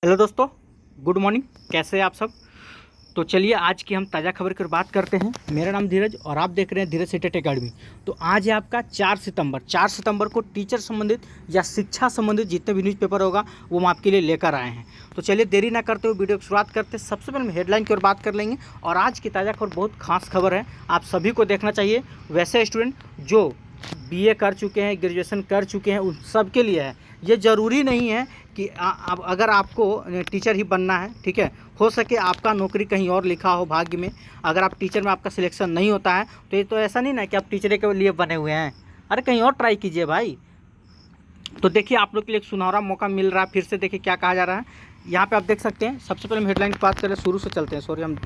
Hello दोस्तों, good morning. कैसे हैं आप सब। तो चलिए आज की हम ताज़ा खबर की बात करते हैं। मेरा नाम धीरज और आप देख रहे हैं धीरज सीटेट एकेडमी। तो आज है आपका 4 सितंबर को टीचर संबंधित या शिक्षा संबंधित जितने भी न्यूज़पेपर होगा वो हम आपके लिए लेकर आए हैं। तो चलिए देरी ना करते हुए वीडियो की शुरुआत करते हैं। सबसे पहले हम हेडलाइन की ओर बात कर लेंगे और आज की ताज़ा खबर बहुत खास खबर है, आप सभी को देखना चाहिए। वैसे स्टूडेंट जो बीए कर चुके हैं, ग्रेजुएशन कर चुके हैं, उन सब के लिए है। ये ज़रूरी नहीं है कि अब अगर आपको टीचर ही बनना है, ठीक है, हो सके आपका नौकरी कहीं और लिखा हो भाग्य में। अगर आप टीचर में आपका सिलेक्शन नहीं होता है तो ये तो ऐसा नहीं ना कि आप टीचर के लिए बने हुए हैं। अरे कहीं और ट्राई कीजिए भाई। तो देखिए आप लोग के लिए एक सुनहरा मौका मिल रहा है। फिर से देखिए क्या कहा जा रहा है यहाँ पे, आप देख सकते हैं। सबसे पहले हम हेडलाइन की बात करें, शुरू से चलते हैं। सॉरी, हम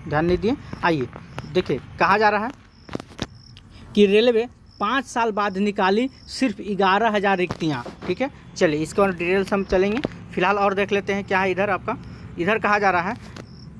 ध्यान नहीं दिए। आइए देखिए, कहा जा रहा है कि रेलवे 5 साल बाद निकाली सिर्फ 11,000 रिक्तियाँ। ठीक है, चलिए इसके और डिटेल्स हम चलेंगे। फिलहाल और देख लेते हैं क्या है इधर आपका। इधर कहा जा रहा है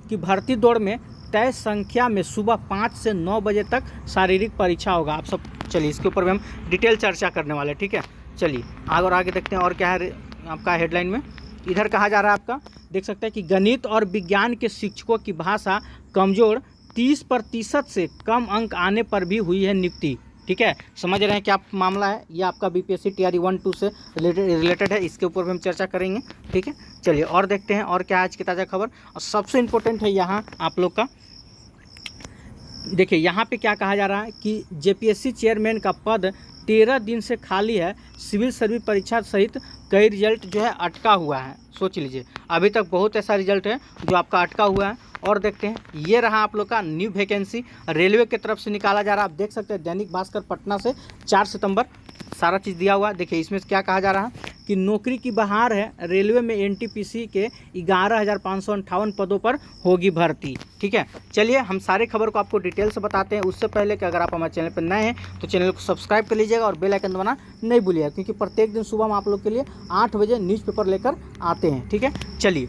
कि भर्ती दौड़ में तय संख्या में सुबह 5 से 9 बजे तक शारीरिक परीक्षा होगा। आप सब चलिए इसके ऊपर भी हम डिटेल चर्चा करने वाले हैं। ठीक है, चलिए आगे और आगे देखते हैं और क्या है आपका हेडलाइन में। इधर कहा जा रहा है आपका, देख सकते हैं कि गणित और विज्ञान के शिक्षकों की भाषा कमज़ोर, 30% से कम अंक आने पर भी हुई है नियुक्ति। ठीक है, समझ रहे हैं क्या मामला है। ये आपका बीपीएससी टीआरई 1-2 से रिलेटेड है, इसके ऊपर भी हम चर्चा करेंगे। ठीक है, चलिए और देखते हैं और क्या आज की ताज़ा खबर। और सबसे इम्पोर्टेंट है यहाँ आप लोग का, देखिए यहाँ पे क्या कहा जा रहा है कि जेपीएससी चेयरमैन का पद 13 दिन से खाली है। सिविल सर्विस परीक्षा सहित कई रिजल्ट जो है अटका हुआ है। सोच लीजिए, अभी तक बहुत ऐसा रिजल्ट है जो आपका अटका हुआ है। और देखते हैं, ये रहा आप लोग का न्यू वैकेंसी रेलवे की तरफ से निकाला जा रहा है। आप देख सकते हैं दैनिक भास्कर पटना से 4 सितंबर सारा चीज़ दिया हुआ है। देखिए इसमें क्या कहा जा रहा है कि नौकरी की बहार है। रेलवे में एनटीपीसी के 11,558 पदों पर होगी भर्ती। ठीक है, चलिए हम सारे खबर को आपको डिटेल से बताते हैं। उससे पहले कि अगर आप हमारे चैनल पर नए हैं तो चैनल को सब्सक्राइब कर लीजिएगा और बेल आइकन दबाना नहीं भूलिएगा, क्योंकि प्रत्येक दिन सुबह हम आप लोग के लिए 8 बजे न्यूज़पेपर लेकर आते हैं। ठीक है, चलिए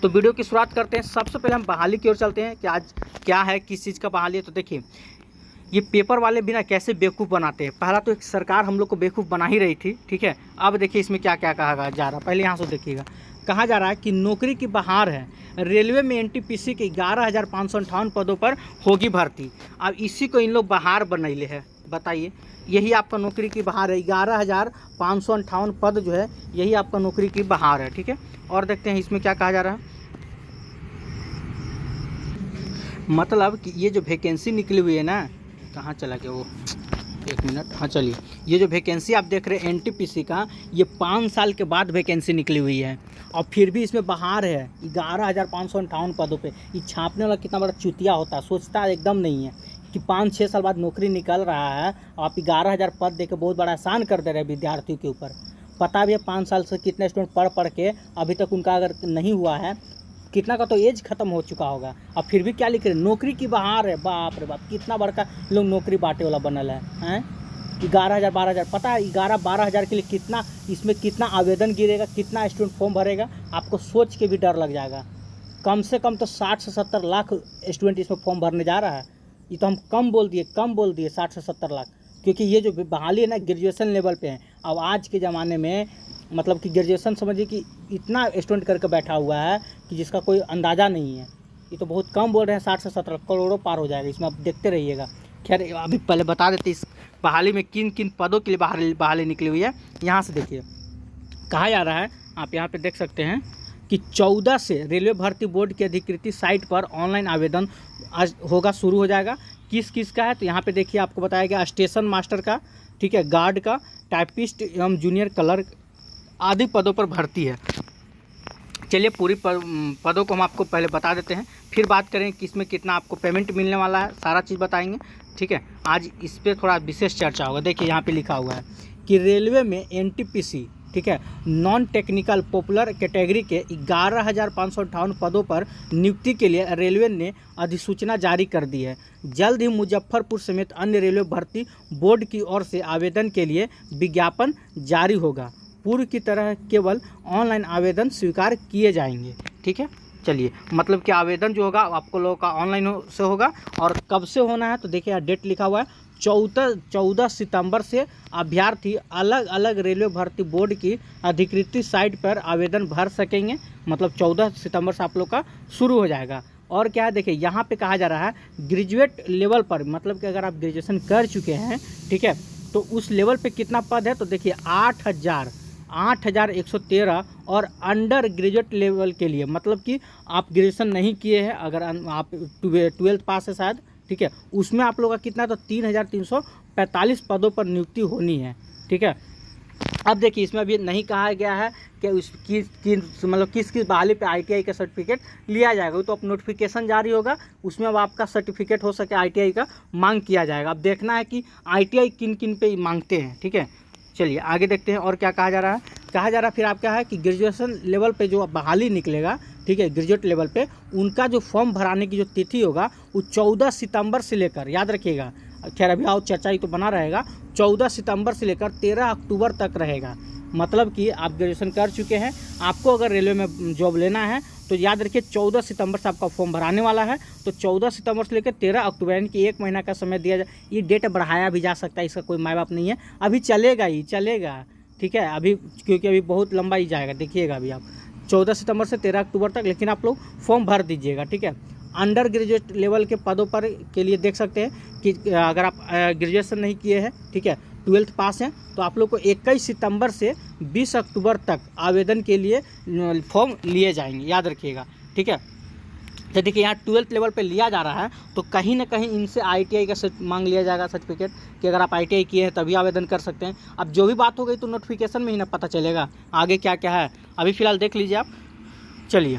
तो वीडियो की शुरुआत करते हैं। सबसे पहले हम बहाली की ओर चलते हैं कि आज क्या है, किस चीज़ का बहाली है। तो देखिए ये पेपर वाले बिना कैसे बेवकूफ़ बनाते हैं। पहला तो एक सरकार हम लोग को बेवकूफ़ बना ही रही थी। ठीक है, अब देखिए इसमें क्या क्या कहा जा रहा है। पहले यहाँ से देखिएगा, कहा जा रहा है कि नौकरी की बहार है। रेलवे में एनटीपीसी के 11,558 पदों पर होगी भर्ती। अब इसी को इन लोग बहार बनैले है। बताइए, यही आपका नौकरी की बहार है। 11,558 पद जो है यही आपका नौकरी की बहार है। ठीक है, और देखते हैं इसमें क्या कहा जा रहा है। मतलब कि ये जो वैकेंसी निकली हुई है ना, कहाँ चला गया वो, एक मिनट। हाँ चलिए, ये जो वैकेंसी आप देख रहे हैं एनटीपीसी का, ये 5 साल के बाद वैकेंसी निकली हुई है और फिर भी इसमें बहार है 11,558 पदों पे। ये छापने वाला कितना बड़ा चुतिया होता है, सोचता एकदम नहीं है कि 5-6 साल बाद नौकरी निकल रहा है, आप 11,000 पद दे के बहुत बड़ा एहसान कर दे रहे हैं विद्यार्थियों के ऊपर। पता भी है 5 साल से कितने स्टूडेंट पढ़ के अभी तक उनका अगर नहीं हुआ है, कितना का तो एज खत्म हो चुका होगा। अब फिर भी क्या लिख रहे, नौकरी की बहार है। बाप रे बाप, कितना बड़का लोग नौकरी बांटे वाला बनल है 11,000 12,000। पता है 11-12,000 के लिए कितना, इसमें कितना आवेदन गिरेगा, कितना स्टूडेंट फॉर्म भरेगा, आपको सोच के भी डर लग जाएगा। कम से कम तो 60 से 70 लाख स्टूडेंट इसमें फॉर्म भरने जा रहा है। ये तो हम कम बोल दिए 60 से 70 लाख, क्योंकि ये जो बहाली है ना ग्रेजुएशन लेवल पे है। अब आज के ज़माने में मतलब कि ग्रेजुएशन समझिए कि इतना स्टूडेंट करके बैठा हुआ है कि जिसका कोई अंदाज़ा नहीं है। ये तो बहुत कम बोल रहे हैं, 60 से 70 करोड़ों पार हो जाएगा इसमें, आप देखते रहिएगा। खैर अभी पहले बता देते इस बहाली में किन किन पदों के लिए बहाली निकली हुई है। यहाँ से देखिए कहा जा रहा है, आप यहाँ पे देख सकते हैं कि 14 से रेलवे भर्ती बोर्ड की अधिकृत साइट पर ऑनलाइन आवेदन आज होगा, शुरू हो जाएगा। किस किस का है तो यहाँ पे देखिए आपको बताया गया स्टेशन मास्टर का, ठीक है, गार्ड का, टाइपिस्ट एवं जूनियर क्लर्क आदि पदों पर भर्ती है। चलिए पूरी पदों को हम आपको पहले बता देते हैं, फिर बात करें कि इसमें कितना आपको पेमेंट मिलने वाला है, सारा चीज़ बताएंगे। ठीक है, आज इस पर थोड़ा विशेष चर्चा होगा। देखिए यहाँ पे लिखा हुआ है कि रेलवे में एनटीपीसी, ठीक है, नॉन टेक्निकल पॉपुलर कैटेगरी के 11,558 पदों पर नियुक्ति के लिए रेलवे ने अधिसूचना जारी कर दी है। जल्द ही मुजफ्फरपुर समेत अन्य रेलवे भर्ती बोर्ड की ओर से आवेदन के लिए विज्ञापन जारी होगा। पूर्व की तरह केवल ऑनलाइन आवेदन स्वीकार किए जाएंगे। ठीक है, चलिए, मतलब कि आवेदन जो होगा आपको लोगों का ऑनलाइन से होगा। और कब से होना है तो देखिए यहाँ डेट लिखा हुआ है 14 सितंबर से अभ्यर्थी अलग अलग रेलवे भर्ती बोर्ड की अधिकृत साइट पर आवेदन भर सकेंगे। मतलब 14 सितंबर से आप लोग का शुरू हो जाएगा। और क्या है देखिए यहाँ पे कहा जा रहा है ग्रेजुएट लेवल पर, मतलब कि अगर आप ग्रेजुएशन कर चुके हैं, ठीक है, तो उस लेवल पे कितना पद है तो देखिए 8,113। और अंडर ग्रेजुएट लेवल के लिए, मतलब कि आप ग्रेजुएशन नहीं किए हैं, अगर आप 12th पास है शायद, ठीक है, उसमें आप लोग का कितना तो 3,345 पदों पर नियुक्ति होनी है। ठीक है, अब देखिए इसमें अभी नहीं कहा गया है कि उसकी मतलब किस बहाली पे ITI का सर्टिफिकेट लिया जाएगा। तो अब नोटिफिकेशन जारी होगा, उसमें अब आपका सर्टिफिकेट हो सके ITI का मांग किया जाएगा। अब देखना है कि ITI किन किन पे मांगते हैं। ठीक है, चलिए आगे देखते हैं और क्या कहा जा रहा है। कहा जा रहा है फिर आप क्या है कि ग्रेजुएशन लेवल पे जो बहाली निकलेगा, ठीक है, ग्रेजुएट लेवल पे उनका जो फॉर्म भराने की जो तिथि होगा वो 14 सितंबर से लेकर, याद रखिएगा, खैर अभी आओ चर्चा ही तो बना रहेगा, 14 सितंबर से लेकर 13 अक्टूबर तक रहेगा। मतलब कि आप ग्रेजुएशन कर चुके हैं, आपको अगर रेलवे में जॉब लेना है तो याद रखिए 14 सितंबर से आपका फॉर्म भराने वाला है। तो 14 सितंबर से लेकर 13 अक्टूबर यानी कि 1 महीना का समय दिया जाए। ये डेट बढ़ाया भी जा सकता है, इसका कोई माय बाप नहीं है, अभी चलेगा ही चलेगा। ठीक है, अभी क्योंकि अभी बहुत लंबा ही जाएगा, देखिएगा अभी आप 14 सितंबर से 13 अक्टूबर तक, लेकिन आप लोग फॉर्म भर दीजिएगा। ठीक है, अंडर ग्रेजुएट लेवल के पदों पर के लिए देख सकते हैं कि अगर आप ग्रेजुएशन नहीं किए हैं, ठीक है, 12th पास हैं, तो आप लोग को 21 सितंबर से 20 अक्टूबर तक आवेदन के लिए फॉर्म लिए जाएंगे, याद रखिएगा। ठीक है, तो देखिए यहाँ 12th लेवल पे लिया जा रहा है, तो कहीं ना कहीं इनसे ITI का मांग लिया जाएगा सर्टिफिकेट कि अगर आप ITI किए हैं तभी आवेदन कर सकते हैं। अब जो भी बात हो गई तो नोटिफिकेशन में ही ना पता चलेगा आगे क्या क्या है। अभी फ़िलहाल देख लीजिए आप। चलिए,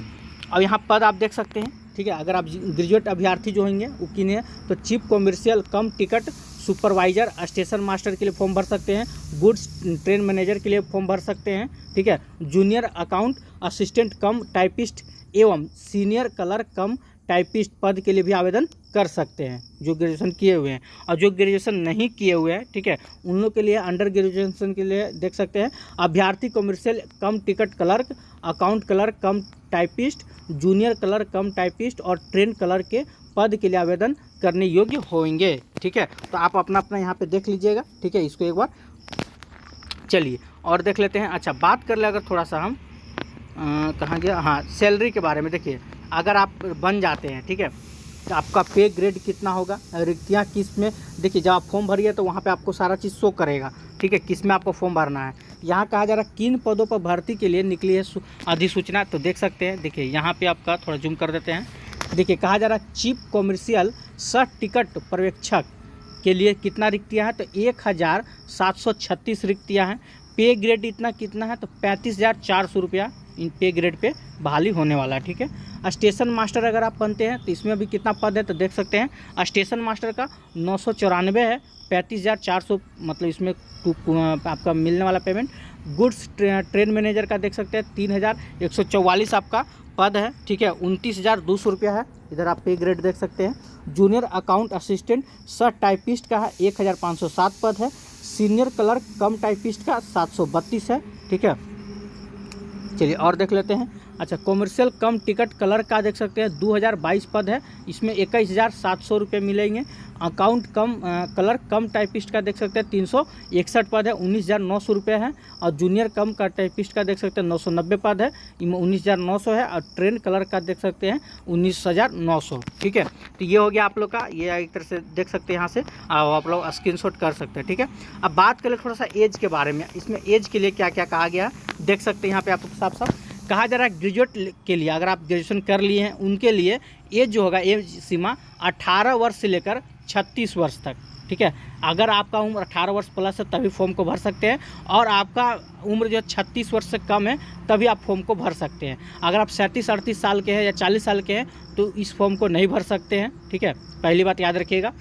अब यहाँ पद आप देख सकते हैं। ठीक है, अगर आप ग्रेजुएट अभ्यर्थी जो होंगे वो किन है तो चीफ कॉमर्शियल कम टिकट सुपरवाइजर स्टेशन मास्टर के लिए फॉर्म भर सकते हैं, गुड्स ट्रेन मैनेजर के लिए फॉर्म भर सकते हैं। ठीक है, जूनियर अकाउंट असिस्टेंट कम टाइपिस्ट एवं सीनियर क्लर्क कम टाइपिस्ट पद के लिए भी आवेदन कर सकते हैं जो ग्रेजुएशन किए हुए हैं। और जो ग्रेजुएशन नहीं किए हुए हैं, ठीक है, उन लोग के लिए अंडर ग्रेजुएशन के लिए देख सकते हैं अभ्यर्थी कमर्शियल कम टिकट क्लर्क, अकाउंट क्लर्क कम टाइपिस्ट, जूनियर क्लर्क कम टाइपिस्ट और ट्रेन क्लर्क के पद के लिए आवेदन करने योग्य होंगे। ठीक है, तो आप अपना अपना यहाँ पे देख लीजिएगा। ठीक है, इसको एक बार चलिए और देख लेते हैं। अच्छा, बात कर ले अगर थोड़ा सा हम कहाँ गया, हाँ, सैलरी के बारे में। देखिए अगर आप बन जाते हैं, ठीक है, तो आपका पे ग्रेड कितना होगा, रिक्तियाँ किस में, देखिए जब आप फॉर्म भरिए तो वहाँ पे आपको सारा चीज़ शो करेगा। ठीक है, किस में आपको फॉर्म भरना है। यहाँ कहा जा रहा है किन पदों पर भर्ती के लिए निकली है अधिसूचना, तो देख सकते हैं। देखिए यहाँ पे आपका थोड़ा जूम कर देते हैं। देखिए कहा जा रहा है चीफ कॉमर्शियल सह टिकट पर्यवेक्षक के लिए कितना रिक्तियाँ हैं तो 1,736 रिक्तियाँ हैं। पे ग्रेड इतना कितना है तो 35,400 रुपया इन पे ग्रेड पे बहाली होने वाला है। ठीक है, स्टेशन मास्टर अगर आप बनते हैं तो इसमें अभी कितना पद है तो देख सकते हैं स्टेशन मास्टर का 994 है, 35,400 मतलब इसमें आपका मिलने वाला पेमेंट। गुड्स ट्रेन मैनेजर का देख सकते हैं 3,144 आपका पद है। ठीक है, 29,200 रुपया है, इधर आप पे ग्रेड देख सकते हैं। जूनियर अकाउंट असिस्टेंट सह टाइपिस्ट का है 1,507 पद है। सीनियर क्लर्क कम टाइपिस्ट का 732 है। ठीक है, चलिए और देख लेते हैं। अच्छा, कॉमर्शियल कम टिकट क्लर्क का देख सकते हैं 2022 पद है, इसमें 21,700 रुपये मिलेंगे। अकाउंट कम क्लर्क कम टाइपिस्ट का देख सकते हैं 361 पद है, 19,900 रुपये है। और जूनियर कम का टाइपिस्ट का देख सकते हैं 990 पद है, 19,900 है। और ट्रेन क्लर्क का देख सकते हैं 19,900। ठीक है, तो ये हो गया आप लोग का, ये एक तरह से देख सकते हैं यहाँ से आप लोग स्क्रीनशॉट कर सकते हैं। ठीक है, अब बात करें थोड़ा सा एज के बारे में। इसमें एज के लिए क्या क्या कहा गया देख सकते हैं यहाँ पे आप साफ साफ कहा जा रहा है ग्रेजुएट के लिए, अगर आप ग्रेजुएशन कर लिए हैं उनके लिए एज जो होगा, एज सीमा 18 वर्ष से लेकर 36 वर्ष तक। ठीक है, अगर आपका उम्र 18 वर्ष प्लस है तभी फॉर्म को भर सकते हैं, और आपका उम्र जो 36 वर्ष से कम है तभी आप फॉर्म को भर सकते हैं। अगर आप 37-38 साल के हैं या 40 साल के हैं तो इस फॉर्म को नहीं भर सकते हैं। ठीक है, पहली बात याद रखिएगा।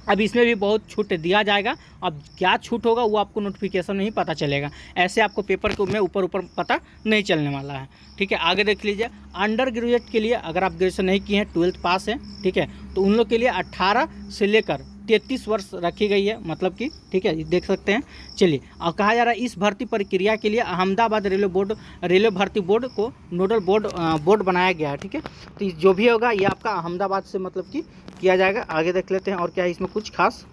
अब इसमें भी बहुत छूट दिया जाएगा, अब क्या छूट होगा वो आपको नोटिफिकेशन में ही पता चलेगा, ऐसे आपको पेपर को में ऊपर पता नहीं चलने वाला है। ठीक है, आगे देख लीजिए। अंडर ग्रेजुएट के लिए अगर आप ग्रेजुएशन नहीं किए हैं, 12th पास हैं, ठीक है, तो उन लोग के लिए 18 से लेकर 33 वर्ष रखी गई है, मतलब कि ठीक है, देख सकते हैं। चलिए, और कहा जा रहा है इस भर्ती प्रक्रिया के लिए अहमदाबाद रेलवे भर्ती बोर्ड को नोडल बोर्ड बनाया गया है। ठीक है, तो जो भी होगा ये आपका अहमदाबाद से मतलब कि किया जाएगा। आगे देख लेते हैं और क्या है इसमें कुछ खास।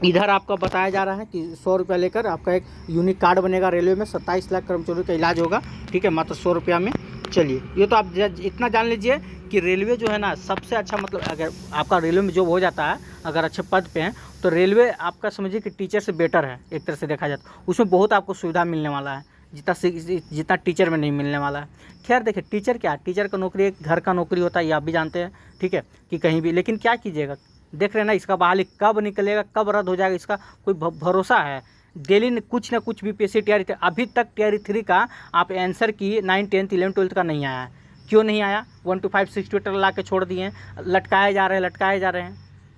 इधर आपको बताया जा रहा है कि 100 रुपया लेकर आपका एक यूनिक कार्ड बनेगा रेलवे में, 27 लाख कर्मचारियों का इलाज होगा। ठीक है, मात्र 100 रुपया में। चलिए, ये तो आप इतना जान लीजिए कि रेलवे जो है ना सबसे अच्छा, मतलब अगर आपका रेलवे में जॉब हो जाता है, अगर अच्छे पद पे हैं, तो रेलवे आपका समझिए कि टीचर से बेटर है एक तरह से देखा जाए तो। उसमें बहुत आपको सुविधा मिलने वाला है जितना टीचर में नहीं मिलने वाला है। खैर देखिए, टीचर क्या, टीचर का नौकरी एक घर का नौकरी होता है, ये आप भी जानते हैं। ठीक है, कि कहीं भी, लेकिन क्या कीजिएगा, देख रहे हैं ना, इसका बहाली कब निकलेगा, कब रद्द हो जाएगा, इसका कोई भरोसा है। डेली कुछ ना कुछ बीपीएससी तैयारी, अभी तक तैयारी 3 का आप आंसर की 9, 10, 11, 12 का नहीं आया है। क्यों नहीं आया? 1 to 5 6 ट्विटर ला के छोड़ दिए हैं, लटकाए जा रहे हैं।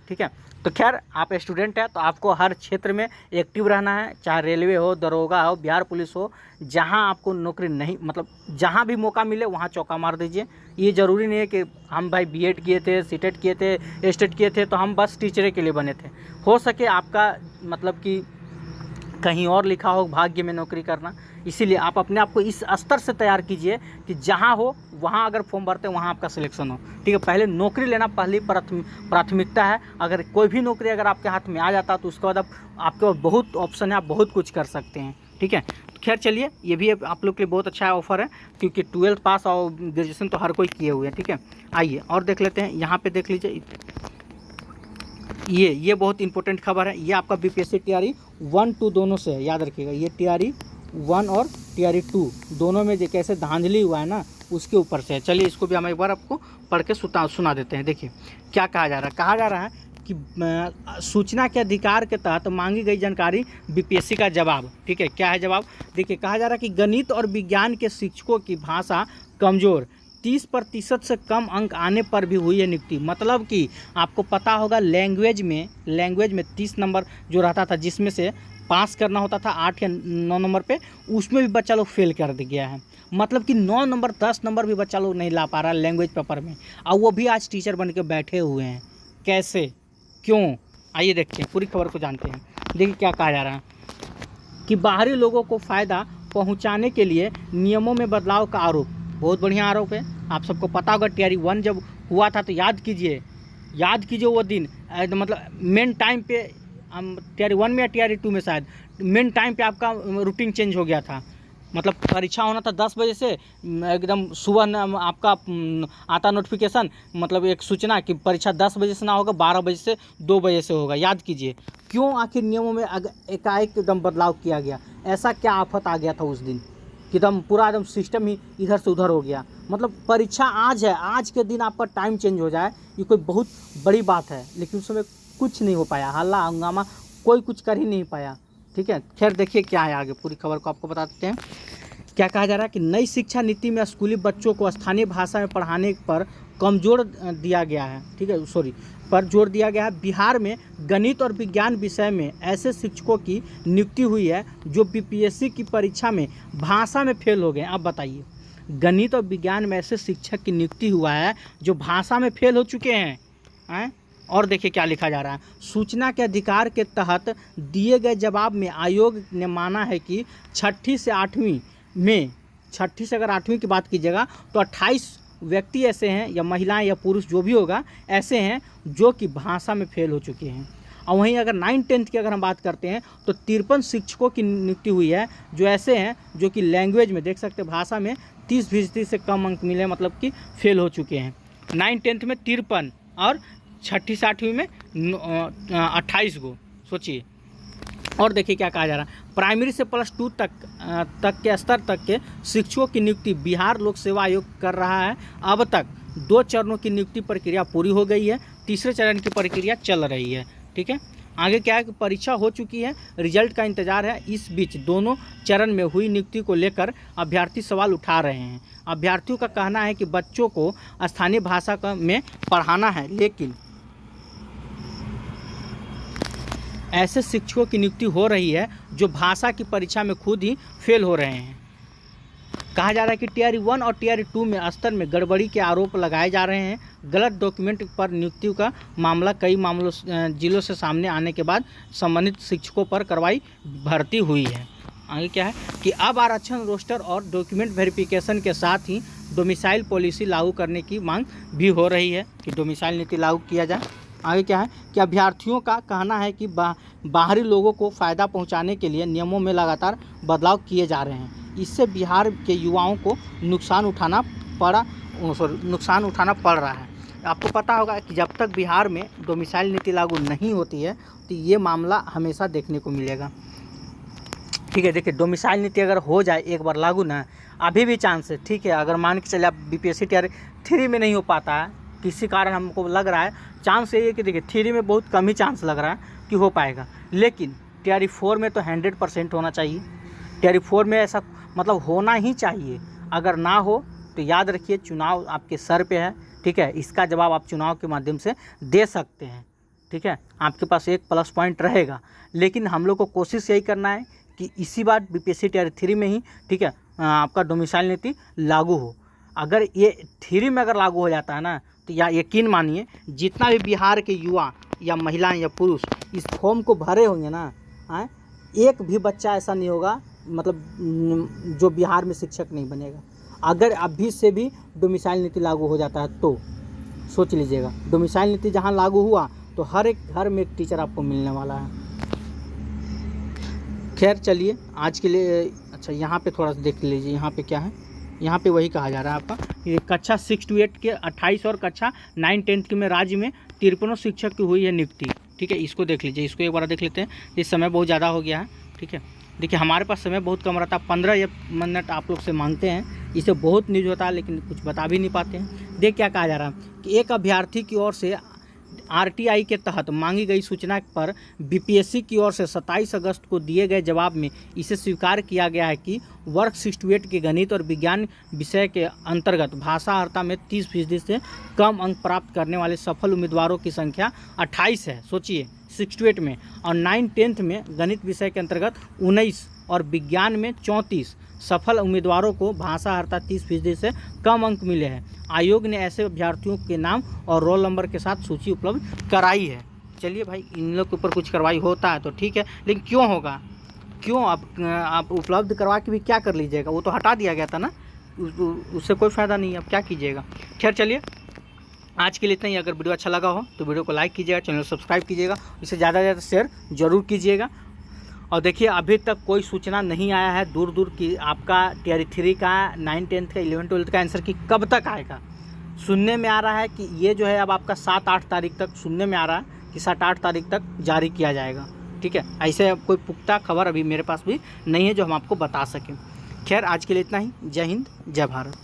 ठीक है, तो खैर आप स्टूडेंट हैं तो आपको हर क्षेत्र में एक्टिव रहना है, चाहे रेलवे हो, दरोगा हो, बिहार पुलिस हो, जहां आपको नौकरी नहीं, मतलब जहां भी मौका मिले वहां चौका मार दीजिए। ये ज़रूरी नहीं है कि हम भाई बीएड किए थे, सीटेट किए थे, एस्टेट किए थे तो हम बस टीचर के लिए बने थे। हो सके आपका मतलब कि कहीं और लिखा हो भाग्य में नौकरी करना, इसीलिए आप अपने आप को इस स्तर से तैयार कीजिए कि जहां हो वहां अगर फॉर्म भरते हैं वहां आपका सिलेक्शन हो। ठीक है, पहले नौकरी लेना पहली प्राथमिकता है। अगर कोई भी नौकरी अगर आपके हाथ में आ जाता है तो उसके बाद आपके पास बहुत ऑप्शन है, आप बहुत कुछ कर सकते हैं। ठीक है, तो खैर चलिए, ये भी आप लोग के लिए बहुत अच्छा ऑफर है, क्योंकि 12th पास और ग्रेजुएशन तो हर कोई किए हुए हैं। ठीक है, आइए और देख लेते हैं। यहाँ पर देख लीजिए, ये बहुत इंपॉर्टेंट खबर है। ये आपका बीपीएससी तैयारी 1, 2 दोनों से है, याद रखिएगा। ये तैयारी 1 और तैयारी 2 दोनों में जो कैसे धांधली हुआ है ना, उसके ऊपर से है। चलिए, इसको भी हम एक बार आपको पढ़ के सुना देते हैं। देखिए क्या कहा जा रहा है कि सूचना के अधिकार के तहत मांगी गई जानकारी बीपीएससी का जवाब। ठीक है, क्या है जवाब? देखिए, कहा जा रहा है कि गणित और विज्ञान के शिक्षकों की भाषा कमज़ोर, 30% से कम अंक आने पर भी हुई है नियुक्ति। मतलब कि आपको पता होगा लैंग्वेज में 30 नंबर जो रहता था, जिसमें से पास करना होता था 8 या 9 नंबर पे, उसमें भी बच्चा लोग फेल कर गया है। मतलब कि 9 नंबर 10 नंबर भी बच्चा लोग नहीं ला पा रहा लैंग्वेज पेपर में, और वो भी आज टीचर बन के बैठे हुए हैं। कैसे, क्यों? आइए देखते हैं, पूरी खबर को जानते हैं। देखिए क्या कहा जा रहा है कि बाहरी लोगों को फ़ायदा पहुंचाने के लिए नियमों में बदलाव का आरोप। बहुत बढ़िया आरोप है। आप सबको पता होगा तैयारी 1 जब हुआ था तो याद कीजिए वो दिन, मतलब मेन टाइम पे हम तैयारी 1 में या तैयारी 2 में शायद मेन टाइम पे आपका रूटीन चेंज हो गया था। मतलब परीक्षा होना था 10 बजे से, एकदम सुबह आपका आता नोटिफिकेशन, मतलब एक सूचना कि परीक्षा 10 बजे से ना होगा, 12 बजे से 2 बजे से होगा। याद कीजिए क्यों आखिर नियमों में एकाएक एकदम बदलाव किया गया? ऐसा क्या आफत आ गया था उस दिन कि एकदम पूरा एकदम सिस्टम ही इधर से उधर हो गया? मतलब परीक्षा आज है, आज के दिन आपका टाइम चेंज हो जाए, ये कोई बहुत बड़ी बात है, लेकिन उस समय कुछ नहीं हो पाया, हल्ला हंगामा कोई कुछ कर ही नहीं पाया। ठीक है, खैर देखिए क्या है आगे, पूरी खबर को आपको बता देते हैं। क्या कहा जा रहा है कि नई शिक्षा नीति में स्कूली बच्चों को स्थानीय भाषा में पढ़ाने पर जोर दिया गया है। ठीक है, पर जोर दिया गया है। बिहार में गणित और विज्ञान विषय में ऐसे शिक्षकों की नियुक्ति हुई है जो बीपीएससी की परीक्षा में भाषा में फेल हो गए। अब बताइए, गणित और विज्ञान में ऐसे शिक्षक की नियुक्ति हुआ है जो भाषा में फेल हो चुके हैं। और देखिए क्या लिखा जा रहा है, सूचना के अधिकार के तहत दिए गए जवाब में आयोग ने माना है कि 6ठी से 8वीं में, 6ठी से अगर 8वीं की बात कीजिएगा तो 28 व्यक्ति ऐसे हैं, या महिलाएं या पुरुष जो भी होगा, ऐसे हैं जो कि भाषा में फेल हो चुके हैं। और वहीं अगर 9, 10 की अगर हम बात करते हैं तो 53 शिक्षकों की नियुक्ति हुई है जो ऐसे हैं जो कि लैंग्वेज में देख सकते हैं, भाषा में 30% से कम अंक मिले, मतलब कि फेल हो चुके हैं। 9, 10 में 53 और 6ठी से 8वीं में 28 गो, सोचिए। और देखिए क्या कहा जा रहा है, प्राइमरी से +2 तक के स्तर तक के शिक्षकों की नियुक्ति बिहार लोक सेवा आयोग कर रहा है। अब तक 2 चरणों की नियुक्ति प्रक्रिया पूरी हो गई है, तीसरे चरण की प्रक्रिया चल रही है। ठीक है, आगे क्या है कि परीक्षा हो चुकी है, रिजल्ट का इंतजार है। इस बीच दोनों चरण में हुई नियुक्ति को लेकर अभ्यर्थी सवाल उठा रहे हैं। अभ्यर्थियों का कहना है कि बच्चों को स्थानीय भाषा में पढ़ाना है, लेकिन ऐसे शिक्षकों की नियुक्ति हो रही है जो भाषा की परीक्षा में खुद ही फेल हो रहे हैं। कहा जा रहा है कि टीआर 1 और टीआर 2 में स्तर में गड़बड़ी के आरोप लगाए जा रहे हैं। गलत डॉक्यूमेंट पर नियुक्ति का मामला कई मामलों जिलों से सामने आने के बाद संबंधित शिक्षकों पर कार्रवाई भर्ती हुई है। आगे क्या है कि अब आरक्षण रोस्टर और डॉक्यूमेंट वेरिफिकेशन के साथ ही डोमिसाइल पॉलिसी लागू करने की मांग भी हो रही है कि डोमिसाइल नीति लागू किया जाए। आगे क्या है कि अभ्यर्थियों का कहना है कि बाहरी लोगों को फ़ायदा पहुंचाने के लिए नियमों में लगातार बदलाव किए जा रहे हैं। इससे बिहार के युवाओं को नुकसान उठाना पड़ रहा है। आपको पता होगा कि जब तक बिहार में डोमिसाइल नीति लागू नहीं होती है तो ये मामला हमेशा देखने को मिलेगा। ठीक है, देखिए डोमिसाइल नीति अगर हो जाए एक बार लागू ना, अभी भी चांस है। ठीक है, अगर मान के चले आप बीपीएससी टीआर 3 में नहीं हो पाता है किसी कारण, हमको लग रहा है चांस ये है कि देखिए 3 में बहुत कम ही चांस लग रहा है कि हो पाएगा, लेकिन टीआर 4 में तो 100% होना चाहिए। टीआर 4 में ऐसा मतलब होना ही चाहिए। अगर ना हो तो याद रखिए चुनाव आपके सर पे है। ठीक है, इसका जवाब आप चुनाव के माध्यम से दे सकते हैं। ठीक है, आपके पास एक प्लस पॉइंट रहेगा, लेकिन हम लोग को कोशिश यही करना है कि इसी बार बीपीएससी टीआर 3 में ही ठीक है आपका डोमिसाइल नीति लागू हो। अगर ये 3 में अगर लागू हो जाता है ना तो या यकीन मानिए जितना भी बिहार के युवा या महिलाएं या पुरुष इस फॉर्म को भरे होंगे ना, एक भी बच्चा ऐसा नहीं होगा मतलब जो बिहार में शिक्षक नहीं बनेगा। अगर अभी से भी डोमिसाइल नीति लागू हो जाता है तो सोच लीजिएगा, डोमिसाइल नीति जहाँ लागू हुआ तो हर एक घर में एक टीचर आपको मिलने वाला है। खैर चलिए आज के लिए अच्छा यहाँ पे थोड़ा सा देख लीजिए, यहाँ पे क्या है, यहाँ पे वही कहा जा रहा है आपका ये कक्षा 6 to 8 के 28 और कक्षा 9-10 के में राज्य में 53 शिक्षक की हुई है नियुक्ति। ठीक है, इसको देख लीजिए, इसको एक बार देख लेते हैं। इस समय बहुत ज़्यादा हो गया है। ठीक है, देखिए हमारे पास समय बहुत कम रहता है, 15 मिनट आप लोग से मांगते हैं। इससे बहुत न्यूज़ होता है लेकिन कुछ बता भी नहीं पाते हैं। देख क्या कहा जा रहा है कि एक अभ्यर्थी की ओर से आरटीआई के तहत मांगी गई सूचना पर बीपीएससी की ओर से 27 अगस्त को दिए गए जवाब में इसे स्वीकार किया गया है कि वर्ग 6 to 8 के गणित और विज्ञान विषय के अंतर्गत भाषा अर्हता में 30% से कम अंक प्राप्त करने वाले सफल उम्मीदवारों की संख्या 28 है। सोचिए 6 to 8 में, और 9-10 में गणित विषय के अंतर्गत 19 और विज्ञान में 34 सफल उम्मीदवारों को भाषा अर्हता 30% से कम अंक मिले हैं। आयोग ने ऐसे अभ्यर्थियों के नाम और रोल नंबर के साथ सूची उपलब्ध कराई है। चलिए भाई, इन लोग के ऊपर कुछ कार्रवाई होता है तो ठीक है, लेकिन क्यों होगा, क्यों आप उपलब्ध करवा के भी क्या कर लीजिएगा, वो तो हटा दिया गया था ना, उससे कोई फ़ायदा नहीं है, अब क्या कीजिएगा। खैर चलिए आज के लिए इतना ही। अगर वीडियो अच्छा लगा हो तो वीडियो को लाइक कीजिएगा, चैनल को सब्सक्राइब कीजिएगा, इसे ज़्यादा से ज़्यादा शेयर जरूर कीजिएगा। और देखिए अभी तक कोई सूचना नहीं आया है दूर दूर की आपका टीआर 3 का 9-10 का 11-12 का आंसर कि कब तक आएगा। सुनने में आ रहा है कि ये जो है अब आपका 7-8 तारीख तक सुनने में आ रहा है कि 7-8 तारीख तक जारी किया जाएगा। ठीक है, ऐसे कोई पुख्ता खबर अभी मेरे पास भी नहीं है जो हम आपको बता सकें। खैर आज के लिए इतना ही। जय हिंद, जय भारत।